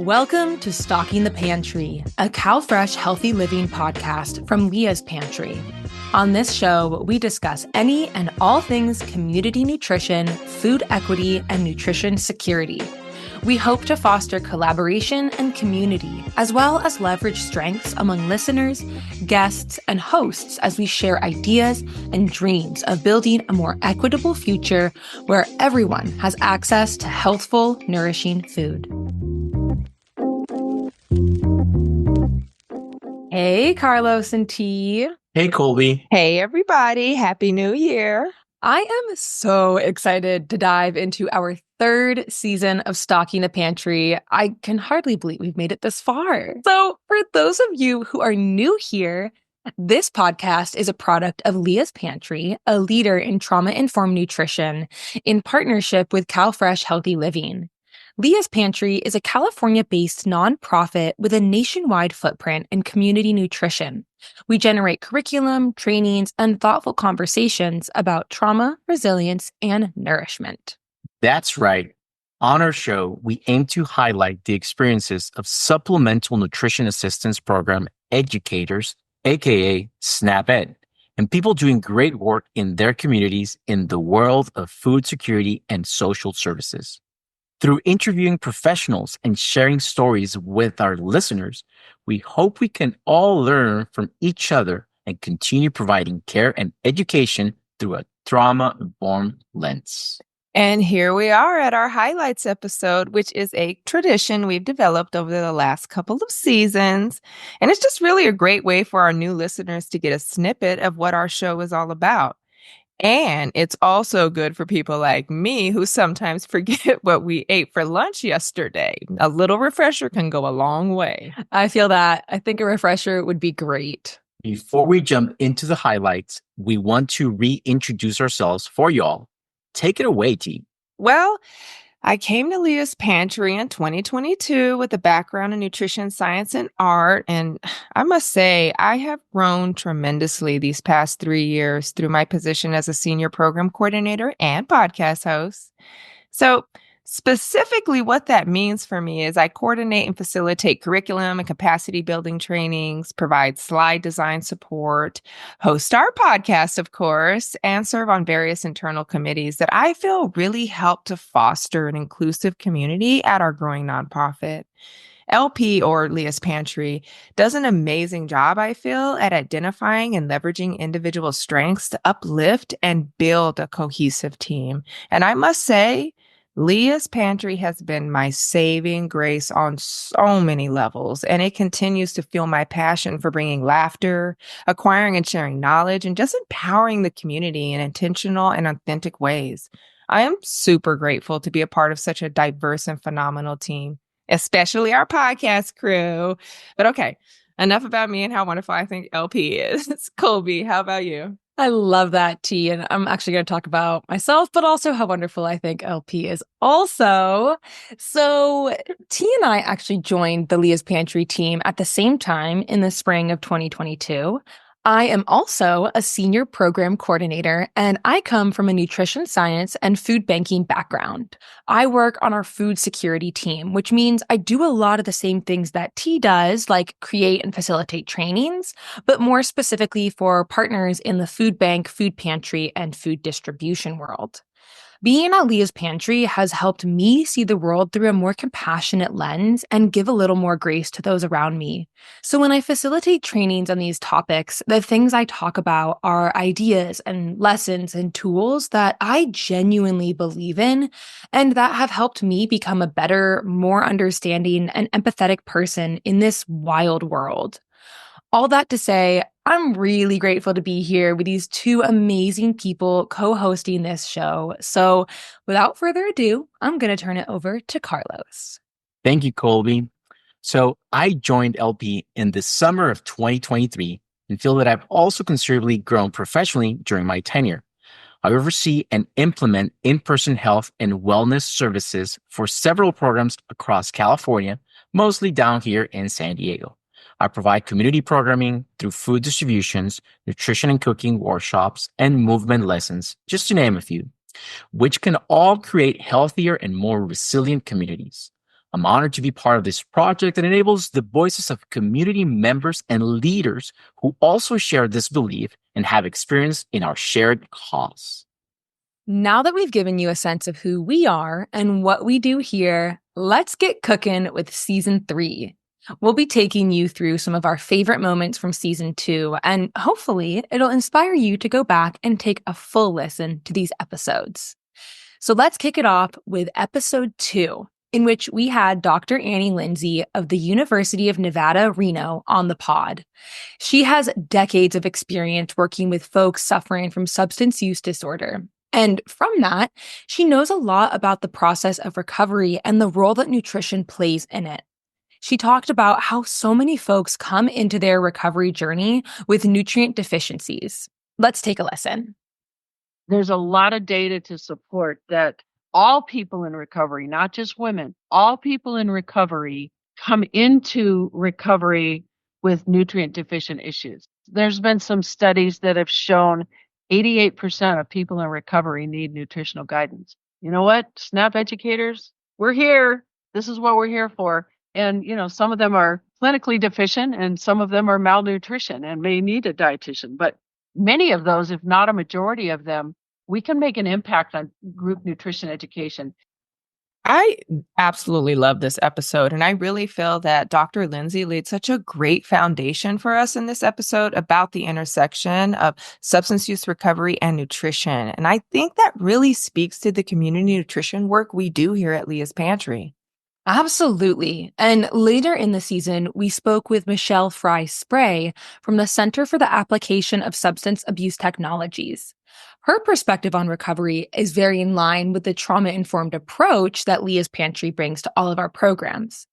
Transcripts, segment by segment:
Welcome to Stocking the Pantry, a CalFresh Healthy Living podcast from Leah's Pantry. On this show, we discuss any and all things community nutrition, food equity, and nutrition security. We hope to foster collaboration and community, as well as leverage strengths among listeners, guests, and hosts as we share ideas and dreams of building a more equitable future where everyone has access to healthful, nourishing food. Hey, Carlos and T. Hey, Colby. Hey, everybody. Happy New Year. I am so excited to dive into our third season of Stocking the Pantry. I can hardly believe we've made it this far. So for those of you who are new here, this podcast is a product of Leah's Pantry, a leader in trauma-informed nutrition, in partnership with CalFresh Healthy Living. Leah's Pantry is a California-based nonprofit with a nationwide footprint in community nutrition. We generate curriculum, trainings, and thoughtful conversations about trauma, resilience, and nourishment. That's right. On our show, we aim to highlight the experiences of Supplemental Nutrition Assistance Program educators, aka SNAP-Ed, and people doing great work in their communities in the world of food security and social services. Through interviewing professionals and sharing stories with our listeners, we hope we can all learn from each other and continue providing care and education through a trauma-informed lens. And here we are at our highlights episode, which is a tradition we've developed over the last couple of seasons. And it's just really a great way for our new listeners to get a snippet of what our show is all about. And it's also good for people like me who sometimes forget what we ate for lunch yesterday. A little refresher can go a long way. I feel that. I think a refresher would be great. Before we jump into the highlights, we want to reintroduce ourselves for y'all. Take it away, T. Well, I came to Leah's Pantry in 2022 with a background in nutrition science and art. And I must say, I have grown tremendously these past 3 years through my position as a senior program coordinator and podcast host. So specifically what that means for me is I coordinate and facilitate curriculum and capacity building trainings, provide slide design support, host our podcast, of course, and serve on various internal committees that I feel really help to foster an inclusive community at our growing nonprofit. LP, or Leah's Pantry, does an amazing job, I feel, at identifying and leveraging individual strengths to uplift and build a cohesive team. And I must say, Leah's Pantry has been my saving grace on so many levels, and it continues to fuel my passion for bringing laughter, acquiring and sharing knowledge, and just empowering the community in intentional and authentic ways. I am super grateful to be a part of such a diverse and phenomenal team, especially our podcast crew. But okay, enough about me and how wonderful I think LP is. Colby, how about you? I love that, T. And I'm actually going to talk about myself, but also how wonderful I think LP is also. So T and I actually joined the Leah's Pantry team at the same time in the spring of 2022. I am also a senior program coordinator, and I come from a nutrition science and food banking background. I work on our food security team, which means I do a lot of the same things that T does, like create and facilitate trainings, but more specifically for partners in the food bank, food pantry, and food distribution world. Being at Leah's Pantry has helped me see the world through a more compassionate lens and give a little more grace to those around me. So when I facilitate trainings on these topics, the things I talk about are ideas and lessons and tools that I genuinely believe in and that have helped me become a better, more understanding and empathetic person in this wild world. All that to say, I'm really grateful to be here with these two amazing people co-hosting this show. So without further ado, I'm going to turn it over to Carlos. Thank you, Colby. So I joined LP in the summer of 2023 and feel that I've also considerably grown professionally during my tenure. I oversee and implement in-person health and wellness services for several programs across California, mostly down here in San Diego. I provide community programming through food distributions, nutrition and cooking workshops, and movement lessons, just to name a few, which can all create healthier and more resilient communities. I'm honored to be part of this project that enables the voices of community members and leaders who also share this belief and have experience in our shared cause. Now that we've given you a sense of who we are and what we do here, let's get cooking with season 3. We'll be taking you through some of our favorite moments from season 2, and hopefully it'll inspire you to go back and take a full listen to these episodes. So let's kick it off with episode 2, in which we had Dr. Annie Lindsay of the University of Nevada, Reno on the pod. She has decades of experience working with folks suffering from substance use disorder. And from that, she knows a lot about the process of recovery and the role that nutrition plays in it. She talked about how so many folks come into their recovery journey with nutrient deficiencies. Let's take a listen. There's a lot of data to support that all people in recovery, not just women, all people in recovery come into recovery with nutrient deficient issues. There's been some studies that have shown 88% of people in recovery need nutritional guidance. You know what? SNAP educators, we're here. This is what we're here for. And, some of them are clinically deficient and some of them are malnutrition and may need a dietitian. But many of those, if not a majority of them, we can make an impact on group nutrition education. I absolutely love this episode, and I really feel that Dr. Lindsay laid such a great foundation for us in this episode about the intersection of substance use recovery and nutrition. And I think that really speaks to the community nutrition work we do here at Leah's Pantry. Absolutely. And later in the season, we spoke with Michelle Fry-Spray from the Center for the Application of Substance Abuse Technologies. Her perspective on recovery is very in line with the trauma-informed approach that Leah's Pantry brings to all of our programs.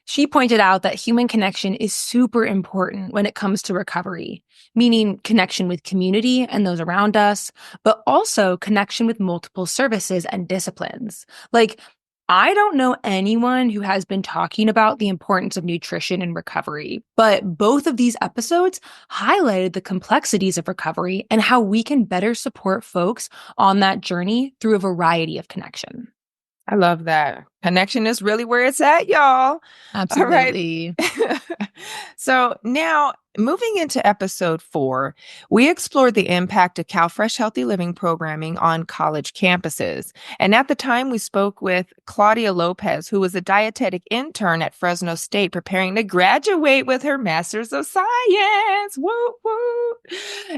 She pointed out that human connection is super important when it comes to recovery, meaning connection with community and those around us, but also connection with multiple services and disciplines. Like, I don't know anyone who has been talking about the importance of nutrition in recovery, but both of these episodes highlighted the complexities of recovery and how we can better support folks on that journey through a variety of connection. I love that. Connection is really where it's at, y'all. Absolutely. All right. So now, moving into episode 4, we explored the impact of CalFresh Healthy Living programming on college campuses. And at the time, we spoke with Claudia Lopez, who was a dietetic intern at Fresno State preparing to graduate with her Master's of Science. Woo, woo.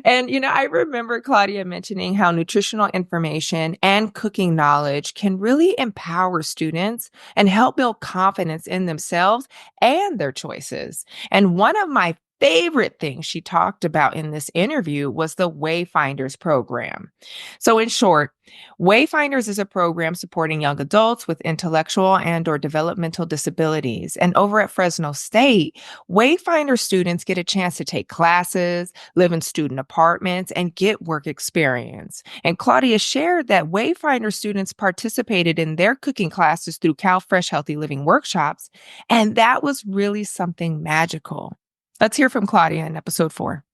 And, I remember Claudia mentioning how nutritional information and cooking knowledge can really empower students and help build confidence in themselves and their choices. And one of my favorite things she talked about in this interview was the Wayfinders program. So in short, Wayfinders is a program supporting young adults with intellectual and or developmental disabilities. And over at Fresno State, Wayfinder students get a chance to take classes, live in student apartments, and get work experience. And Claudia shared that Wayfinder students participated in their cooking classes through CalFresh Healthy Living workshops, and that was really something magical. Let's hear from Claudia in episode 4.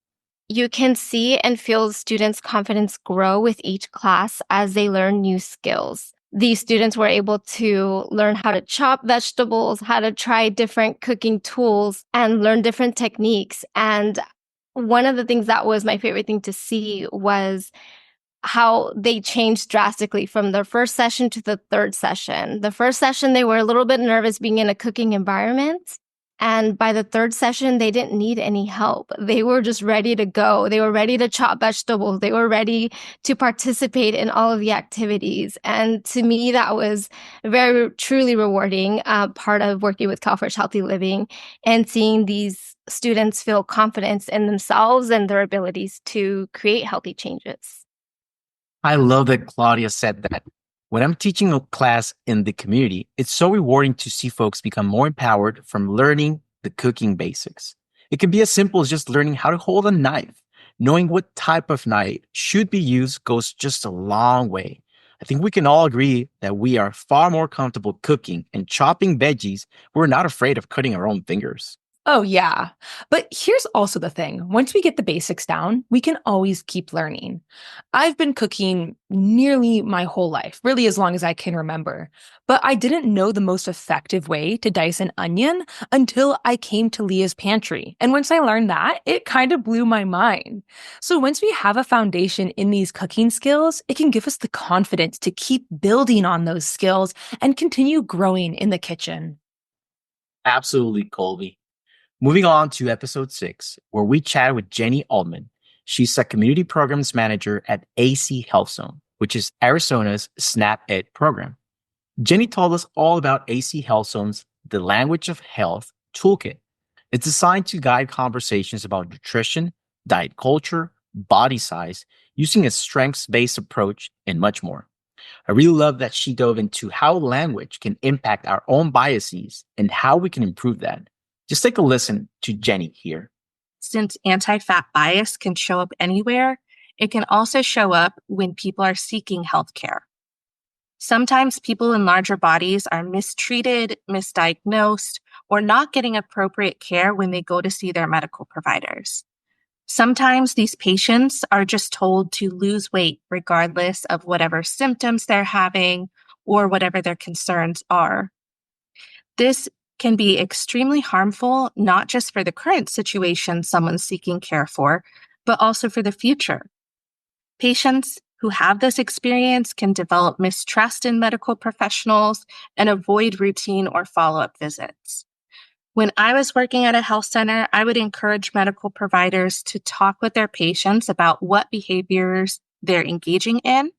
You can see and feel students' confidence grow with each class as they learn new skills. These students were able to learn how to chop vegetables, how to try different cooking tools, and learn different techniques. And one of the things that was my favorite thing to see was how they changed drastically from their first session to the third session. The first session, they were a little bit nervous being in a cooking environment. And by the third session, they didn't need any help. They were just ready to go. They were ready to chop vegetables. They were ready to participate in all of the activities. And to me, that was a very truly rewarding part of working with CalFresh Healthy Living and seeing these students feel confidence in themselves and their abilities to create healthy changes. I love that Claudia said that. When I'm teaching a class in the community, it's so rewarding to see folks become more empowered from learning the cooking basics. It can be as simple as just learning how to hold a knife. Knowing what type of knife should be used goes just a long way. I think we can all agree that we are far more comfortable cooking and chopping veggies. We're not afraid of cutting our own fingers. Oh, yeah. But here's also the thing. Once we get the basics down, we can always keep learning. I've been cooking nearly my whole life, really as long as I can remember. But I didn't know the most effective way to dice an onion until I came to Leah's pantry. And once I learned that, it kind of blew my mind. So once we have a foundation in these cooking skills, it can give us the confidence to keep building on those skills and continue growing in the kitchen. Absolutely, Colby. Moving on to episode 6, where we chatted with Jennie Altman. She's a community programs manager at AC Health Zone, which is Arizona's SNAP Ed program. Jennie told us all about AC Health Zone's The Language of Health Toolkit. It's designed to guide conversations about nutrition, diet culture, body size, using a strengths-based approach, and much more. I really love that she dove into how language can impact our own biases and how we can improve that. Just take a listen to Jennie here. Since anti-fat bias can show up anywhere, it can also show up when people are seeking healthcare. Sometimes people in larger bodies are mistreated, misdiagnosed, or not getting appropriate care when they go to see their medical providers. Sometimes these patients are just told to lose weight regardless of whatever symptoms they're having or whatever their concerns are. This can be extremely harmful, not just for the current situation someone's seeking care for, but also for the future. Patients who have this experience can develop mistrust in medical professionals and avoid routine or follow-up visits. When I was working at a health center, I would encourage medical providers to talk with their patients about what behaviors they're engaging in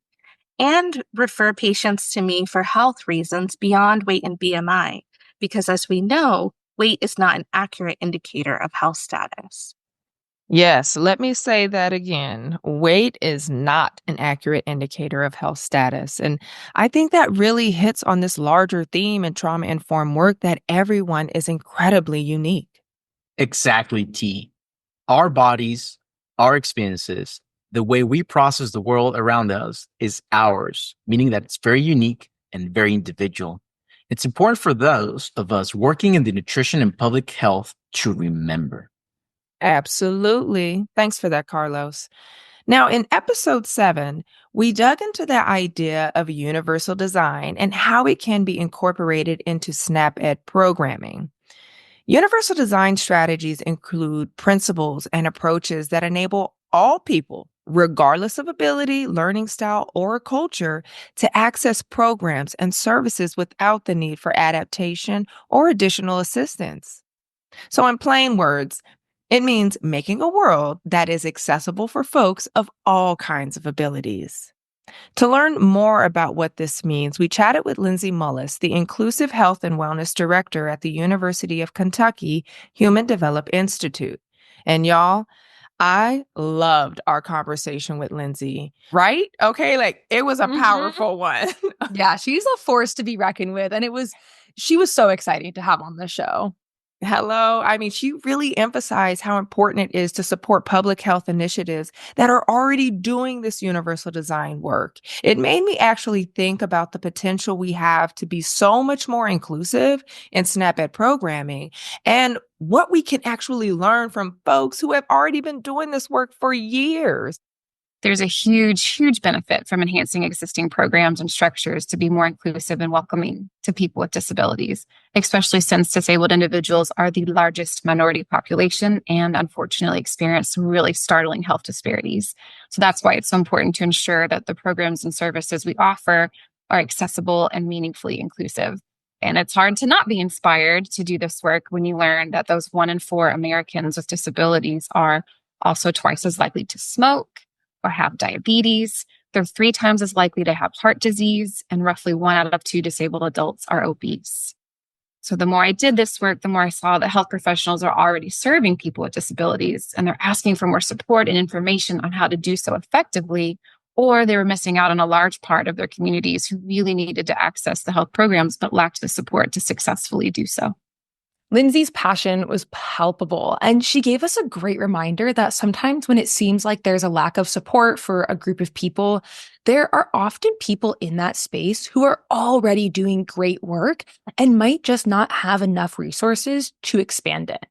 and refer patients to me for health reasons beyond weight and BMI. Because as we know, weight is not an accurate indicator of health status. Yes, let me say that again. Weight is not an accurate indicator of health status. And I think that really hits on this larger theme in trauma-informed work that everyone is incredibly unique. Exactly, T. Our bodies, our experiences, the way we process the world around us is ours, meaning that it's very unique and very individual. It's important for those of us working in the nutrition and public health to remember. Absolutely. Thanks for that, Carlos. Now, in episode 7, we dug into the idea of universal design and how it can be incorporated into SNAP Ed programming. Universal design strategies include principles and approaches that enable all people, regardless of ability, learning style, or culture, to access programs and services without the need for adaptation or additional assistance. So, in plain words, it means making a world that is accessible for folks of all kinds of abilities. To learn more about what this means, we chatted with Lindsey Mullis, the Inclusive Health and Wellness Director at the University of Kentucky Human Development Institute. And y'all, I loved our conversation with Lindsey, right? Okay, like it was a powerful one. Yeah, she's a force to be reckoned with. And she was so exciting to have on the show. Hello. I mean, she really emphasized how important it is to support public health initiatives that are already doing this universal design work. It made me actually think about the potential we have to be so much more inclusive in SNAP Ed programming and what we can actually learn from folks who have already been doing this work for years. There's a huge, huge benefit from enhancing existing programs and structures to be more inclusive and welcoming to people with disabilities, especially since disabled individuals are the largest minority population and unfortunately experience some really startling health disparities. So that's why it's so important to ensure that the programs and services we offer are accessible and meaningfully inclusive. And it's hard to not be inspired to do this work when you learn that those 1 in 4 Americans with disabilities are also twice as likely to smoke or have diabetes. They're 3 times as likely to have heart disease, and roughly 1 out of 2 disabled adults are obese. So the more I did this work, the more I saw that health professionals are already serving people with disabilities, and they're asking for more support and information on how to do so effectively, or they were missing out on a large part of their communities who really needed to access the health programs but lacked the support to successfully do so. Lindsay's passion was palpable, and she gave us a great reminder that sometimes when it seems like there's a lack of support for a group of people, there are often people in that space who are already doing great work and might just not have enough resources to expand it.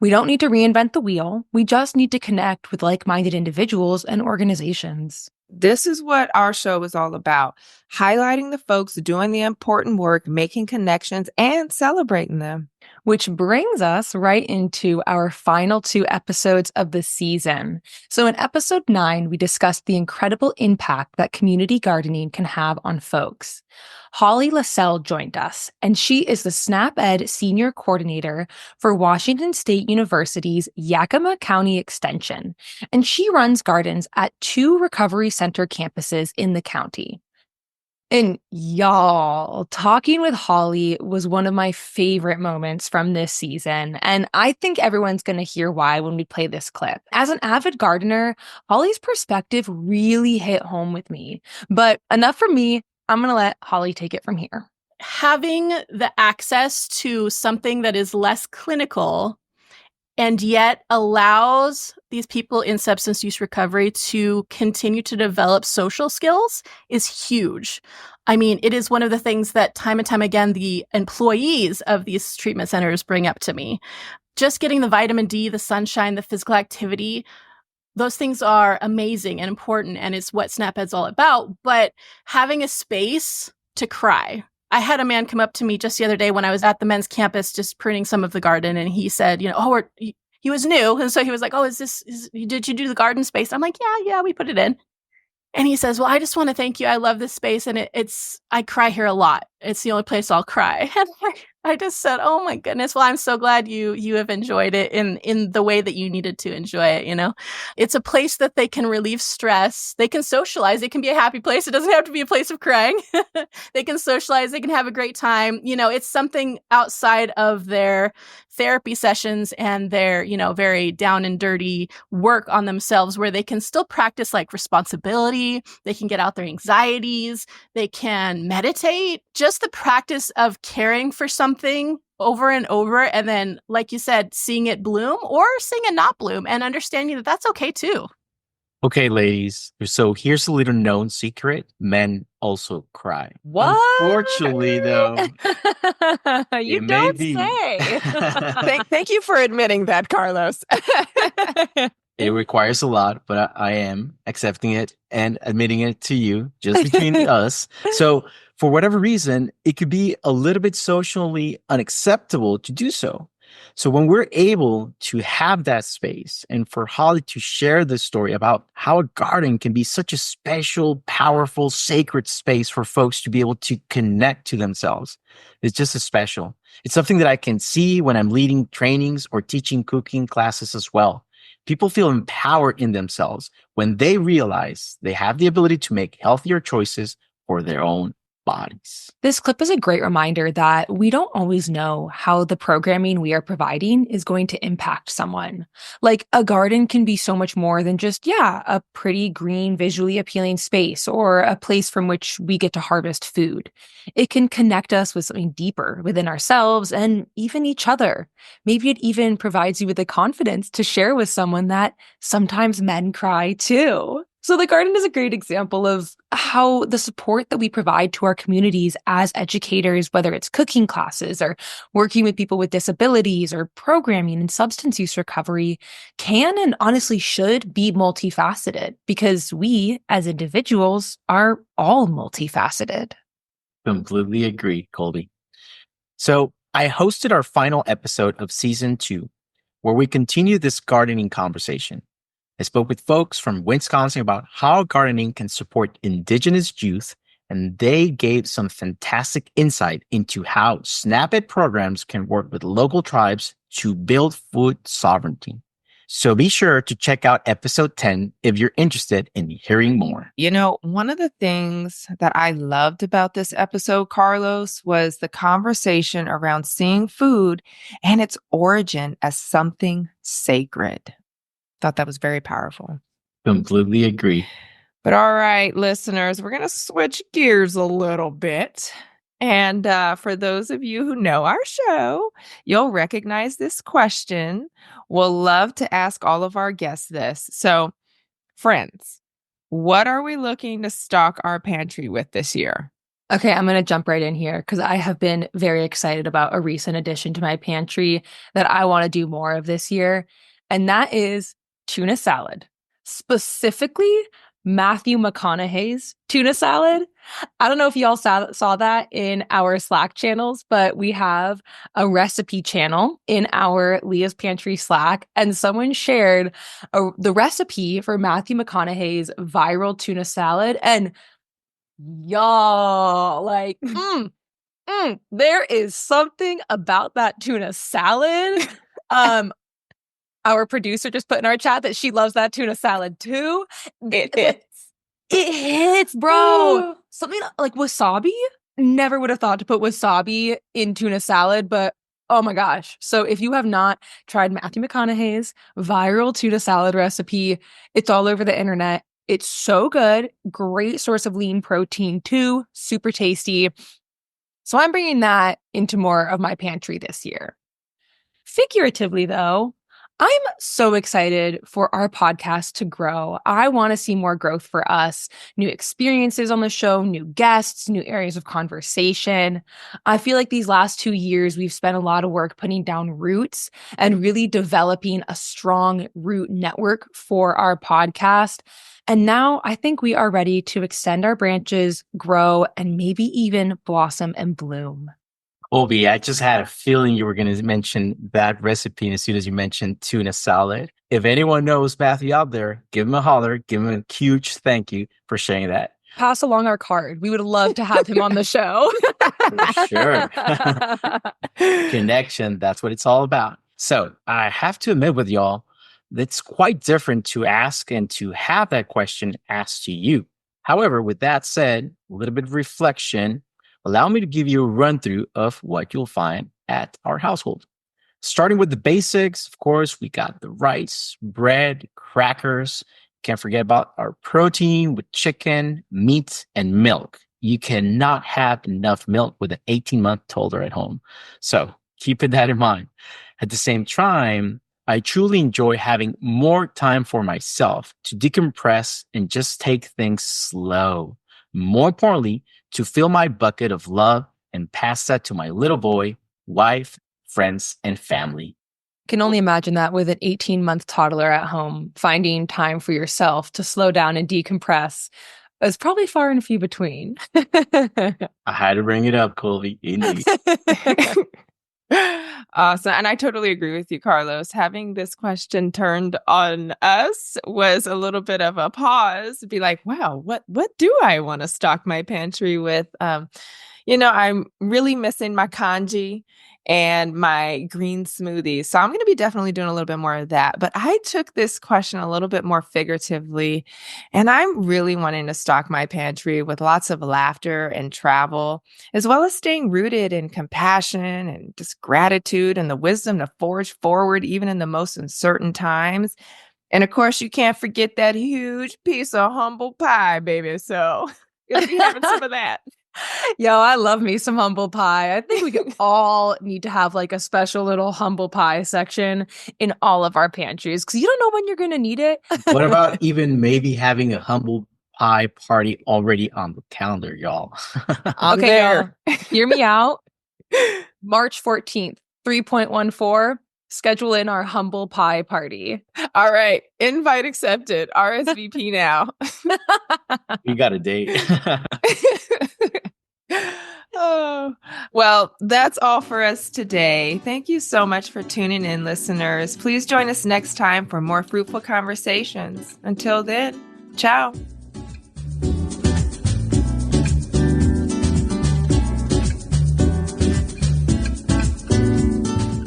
We don't need to reinvent the wheel. We just need to connect with like-minded individuals and organizations. This is what our show is all about, highlighting the folks doing the important work, making connections, and celebrating them. Which brings us right into our final 2 episodes of the season. So in episode 9, we discussed the incredible impact that community gardening can have on folks. Holly Lacell joined us, and she is the SNAP-Ed Senior Coordinator for Washington State University's Yakima County Extension, and she runs gardens at 2 recovery center campuses in the county. And y'all, talking with Holly was one of my favorite moments from this season, and I think everyone's going to hear why when we play this clip. As an avid gardener, Holly's perspective really hit home with me. But enough from me. I'm going to let Holly take it from here. Having the access to something that is less clinical and yet allows these people in substance use recovery to continue to develop social skills is huge. I mean, it is one of the things that time and time again, the employees of these treatment centers bring up to me. Just getting the vitamin D, the sunshine, the physical activity, those things are amazing and important, and it's what SNAP-Ed's all about. But having a space to cry. I had a man come up to me just the other day when I was at the men's campus just pruning some of the garden, and he said, he was new, and so he was like, did you do the garden space? I'm like, yeah, we put it in. And he says, well, I just want to thank you. I love this space, and I cry here a lot. It's the only place I'll cry. And I just said, oh my goodness. Well, I'm so glad you have enjoyed it in the way that you needed to enjoy it. It's a place that they can relieve stress. They can socialize. It can be a happy place. It doesn't have to be a place of crying. They can socialize. They can have a great time. It's something outside of their therapy sessions and their, very down and dirty work on themselves, where they can still practice like responsibility. They can get out their anxieties. They can meditate. Just the practice of caring for something over and over. And then, like you said, seeing it bloom or seeing it not bloom and understanding that that's okay too. Okay, ladies. So here's a little known secret. Men also cry. What? Unfortunately, though. You don't say. Thank you for admitting that, Carlos. It requires a lot, but I am accepting it and admitting it to you just between us. So for whatever reason, it could be a little bit socially unacceptable to do so. So when we're able to have that space and for Holly to share this story about how a garden can be such a special, powerful, sacred space for folks to be able to connect to themselves, it's just as special. It's something that I can see when I'm leading trainings or teaching cooking classes as well. People feel empowered in themselves when they realize they have the ability to make healthier choices for their own bodies. This clip is a great reminder that we don't always know how the programming we are providing is going to impact someone. Like a garden can be so much more than just, a pretty green, visually appealing space or a place from which we get to harvest food. It can connect us with something deeper within ourselves and even each other. Maybe it even provides you with the confidence to share with someone that sometimes men cry too. So the garden is a great example of how the support that we provide to our communities as educators, whether it's cooking classes or working with people with disabilities or programming in substance use recovery, can and honestly should be multifaceted because we as individuals are all multifaceted. Completely agree, Colby. So I hosted our final episode of season 2, where we continue this gardening conversation. I spoke with folks from Wisconsin about how gardening can support Indigenous youth, and they gave some fantastic insight into how SNAP-Ed programs can work with local tribes to build food sovereignty. So be sure to check out episode 10 if you're interested in hearing more. One of the things that I loved about this episode, Carlos, was the conversation around seeing food and its origin as something sacred. Thought that was very powerful. Completely agree. But all right, listeners, we're going to switch gears a little bit. And for those of you who know our show, you'll recognize this question. We'll love to ask all of our guests this. So, friends, what are we looking to stock our pantry with this year? Okay, I'm going to jump right in here because I have been very excited about a recent addition to my pantry that I want to do more of this year, and that is tuna salad. Specifically, Matthew McConaughey's tuna salad. I don't know if y'all saw that in our Slack channels, but we have a recipe channel in our Leah's Pantry Slack, and someone shared the recipe for Matthew McConaughey's viral tuna salad, and y'all, like, there is something about that tuna salad. Our producer just put in our chat that she loves that tuna salad too. It hits, bro. Something like wasabi. Never would have thought to put wasabi in tuna salad, but oh my gosh. So if you have not tried Matthew McConaughey's viral tuna salad recipe, it's all over the internet. It's so good. Great source of lean protein too. Super tasty. So I'm bringing that into more of my pantry this year. Figuratively, though, I'm so excited for our podcast to grow. I want to see more growth for us, new experiences on the show, new guests, new areas of conversation. I feel like these last 2 years, we've spent a lot of work putting down roots and really developing a strong root network for our podcast. And now I think we are ready to extend our branches, grow, and maybe even blossom and bloom. Colby, I just had a feeling you were going to mention that recipe as soon as you mentioned tuna salad. If anyone knows Matthew out there, give him a holler, give him a huge thank you for sharing that. Pass along our card. We would love to have him on the show. For sure. Connection, that's what it's all about. So I have to admit with y'all, it's quite different to ask and to have that question asked to you. However, with that said, a little bit of reflection, allow me to give you a run through of what you'll find at our household. Starting with the basics, of course, we got the rice, bread, crackers. Can't forget about our protein with chicken, meat, and milk. You cannot have enough milk with an 18-month toddler at home. So keeping that in mind. At the same time, I truly enjoy having more time for myself to decompress and just take things slow. More importantly, to fill my bucket of love and pass that to my little boy, wife, friends, and family. Can only imagine that with an 18-month toddler at home, finding time for yourself to slow down and decompress is probably far and few between. I had to bring it up, Colby. Indeed. Awesome. And I totally agree with you, Carlos. Having this question turned on us was a little bit of a pause. Be like, wow, what do I want to stock my pantry with? I'm really missing my congee and my green smoothies. So I'm going to be definitely doing a little bit more of that. But I took this question a little bit more figuratively, and I'm really wanting to stock my pantry with lots of laughter and travel, as well as staying rooted in compassion and just gratitude and the wisdom to forge forward even in the most uncertain times. And of course, you can't forget that huge piece of humble pie, baby. So gonna be having some of that. Yo, I love me some humble pie. I think we could all need to have like a special little humble pie section in all of our pantries because you don't know when you're going to need it. What about even maybe having a humble pie party already on the calendar, y'all? Okay, y'all, hear me out. March 14th, 3.14. Schedule in our humble pie party. All right. Invite accepted. RSVP now. We got a date. Oh, well, that's all for us today. Thank you so much for tuning in, listeners. Please join us next time for more fruitful conversations. Until then, ciao.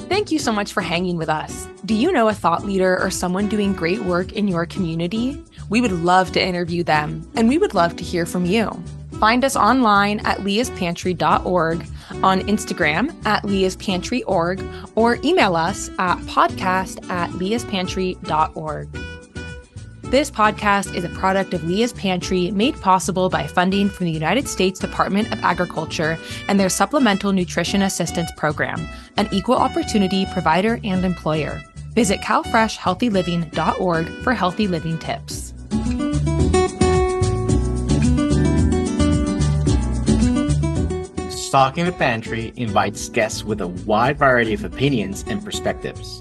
Thank you so much for hanging with us. Do you know a thought leader or someone doing great work in your community? We would love to interview them, and we would love to hear from you. Find us online at leaspantry.org, on Instagram at leaspantry.org, or email us at podcast@leaspantry.org. This podcast is a product of Leah's Pantry, made possible by funding from the United States Department of Agriculture and their Supplemental Nutrition Assistance Program, an equal opportunity provider and employer. Visit CalFreshHealthyLiving.org for healthy living tips. Stocking the Pantry invites guests with a wide variety of opinions and perspectives.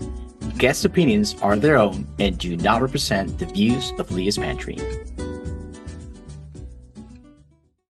Guest opinions are their own and do not represent the views of Leah's Pantry.